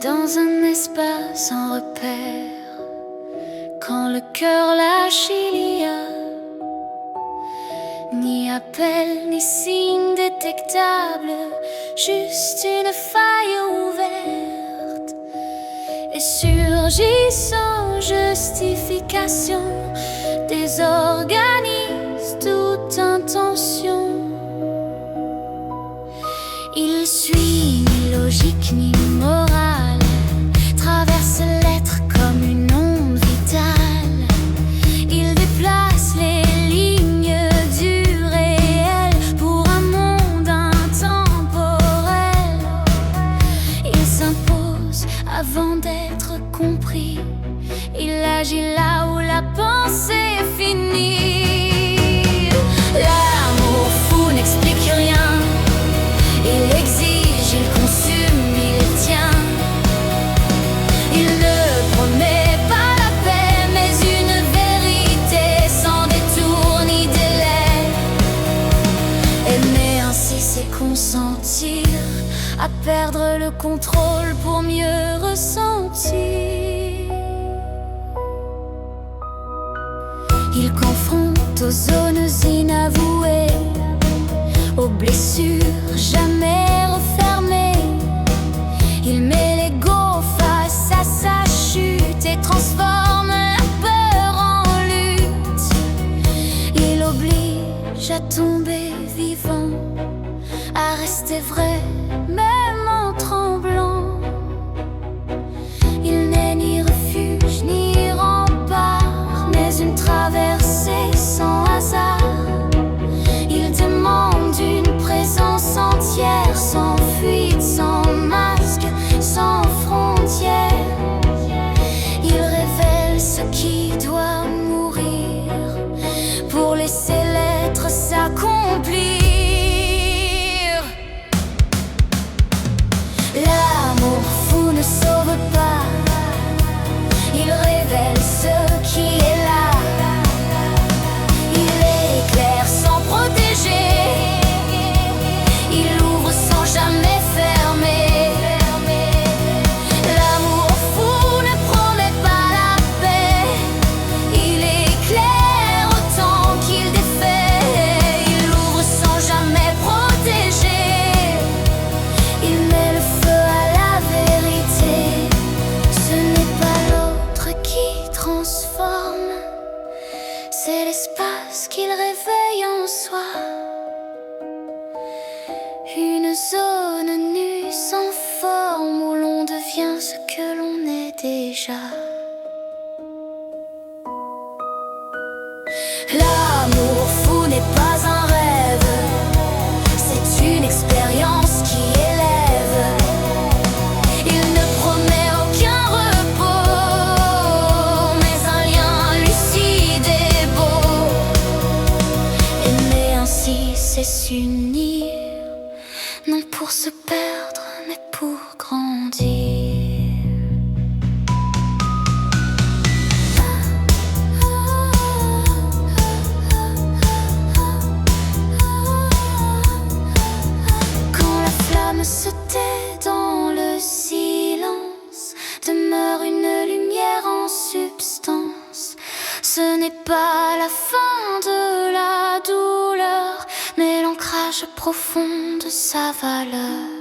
dans un espace sans repère. Quand le cœur lâche, il y a ni appel, ni signe détectable, juste une faille ouverte. Et surgit sans justification, désorganise toute intention. Il suit ni logique ni morale, traverse l'être comme une onde vitale. Il déplace les lignes du réel pour un monde intemporel. Il s'impose avant d'être compris, il agit là où la pensée finit. L'amour fou n'explique rien, il exige, il consume, il tient. Il ne promet pas la paix, mais une vérité sans détour ni délai. Aimer ainsi, c'est consentir à perdre le contrôle pour mieux ressentir. Il confronte aux zones inavouées, aux blessures jamais refermées. Il met l'ego face à sa chute et transforme la peur en lutte. Il oblige à tomber vivant, à rester vrai même en tremblant. Il n'est ni refuge ni rempart, mais une traversée sans hasard. Il demande une présence entière, sans fuite, sans masque, sans frontières. Il révèle ce qui doit mourir pour laisser l'être s'accomplir. L'amour fou ne sauve pas, il révèle ce qui est là. Il éclaire sans protéger, il ouvre sans jamais fermer. L'amour fou ne promet pas la paix, il éclaire autant qu'il défait. Il ouvre sans jamais protéger, il met le feu à la vérité. Ce n'est pas l'autre qui transforme, c'est l'espace qu'il réveille en soi. Une zone nue sans forme où l'on devient ce que l'on est déjà. L'amour fou n'est pas un rêve, c'est une expérience qui élève. Il ne promet aucun repos, mais un lien lucide et beau. Aimer ainsi, c'est s'unir, non pour se perdre, mais pour grandir. Quand la flamme se tait dans le silence, demeure une lumière en substance. Ce n'est pas la fin de la douleur, mais l'ancrage profond de sa valeur.